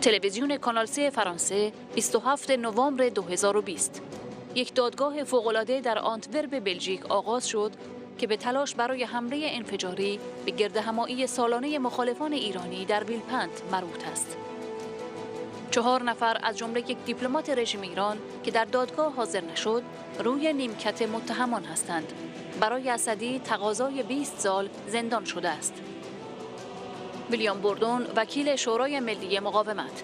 تلویزیون کانال 3 فرانسه 27 نوامبر 2020 یک دادگاه فوق‌العاده در آنتورپ بلژیک آغاز شد که به تلاش برای حمله انفجاری به گردهمایی سالانه مخالفان ایرانی در ویلپنت مربوط است. 4 نفر از جمله یک دیپلمات رژیم ایران که در دادگاه حاضر نشد، روی نیمکت متهمان هستند. برای اسدی تقاضای 20 سال زندان شده است. ویلیام بوردون، وکیل شورای ملی مقاومت: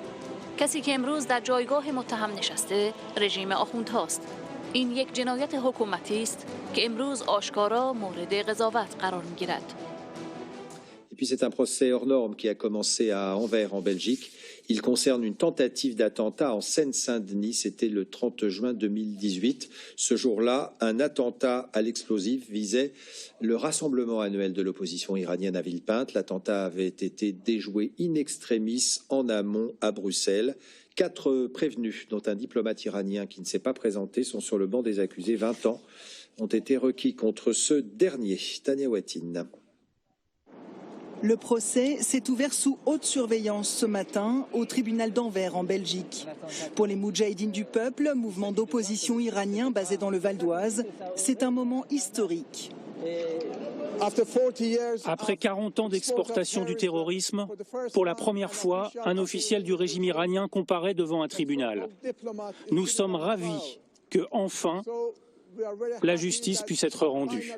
کسی که امروز در جایگاه متهم نشسته رژیم آخوندهاست. این یک جنایت حکومتی است که امروز آشکارا مورد قضاوت قرار می‌گیرد. Et puis c'est un procès hors norme qui a commencé à Anvers en Belgique. Il concerne une tentative d'attentat en Seine-Saint-Denis. C'était le 30 juin 2018. Ce jour-là, un attentat à l'explosif visait le rassemblement annuel de l'opposition iranienne à Villepinte. L'attentat avait été déjoué in extremis en amont à Bruxelles. 4 prévenus, dont un diplomate iranien qui ne s'est pas présenté, sont sur le banc des accusés. 20 ans ont été requis contre ce dernier. Tania Ouattine. Le procès s'est ouvert sous haute surveillance ce matin au tribunal d'Anvers en Belgique. Pour les Moudjahidines du peuple, mouvement d'opposition iranien basé dans le Val d'Oise, c'est un moment historique. Après 40 ans d'exportation du terrorisme, pour la première fois, un officiel du régime iranien comparaît devant un tribunal. Nous sommes ravis que, enfin, la justice puisse être rendue.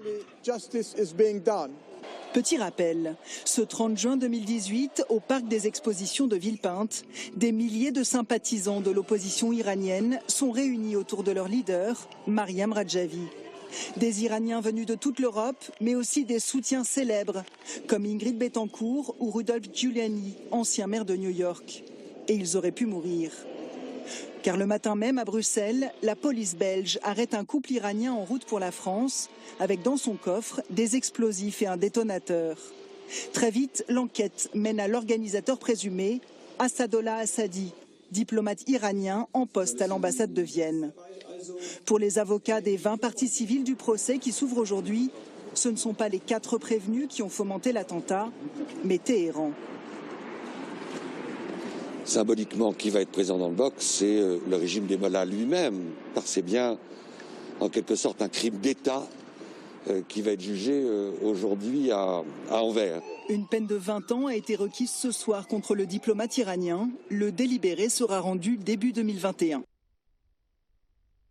Petit rappel, ce 30 juin 2018, au parc des expositions de Villepinte, des milliers de sympathisants de l'opposition iranienne sont réunis autour de leur leader, Mariam Rajavi. Des Iraniens venus de toute l'Europe, mais aussi des soutiens célèbres, comme Ingrid Betancourt ou Rudolph Giuliani, ancien maire de New York. Et ils auraient pu mourir. Car le matin même, à Bruxelles, la police belge arrête un couple iranien en route pour la France, avec dans son coffre des explosifs et un détonateur. Très vite, l'enquête mène à l'organisateur présumé, Assadollah Assadi, diplomate iranien en poste à l'ambassade de Vienne. Pour les avocats des 20 parties civiles du procès qui s'ouvre aujourd'hui, ce ne sont pas les 4 prévenus qui ont fomenté l'attentat, mais Téhéran. Symboliquement, qui va être présent dans le box, c'est le régime des Mollahs lui-même, car c'est bien en quelque sorte un crime d'État qui va être jugé aujourd'hui à Anvers. Une peine de 20 ans a été requise ce soir contre le diplomate iranien. Le délibéré sera rendu début 2021.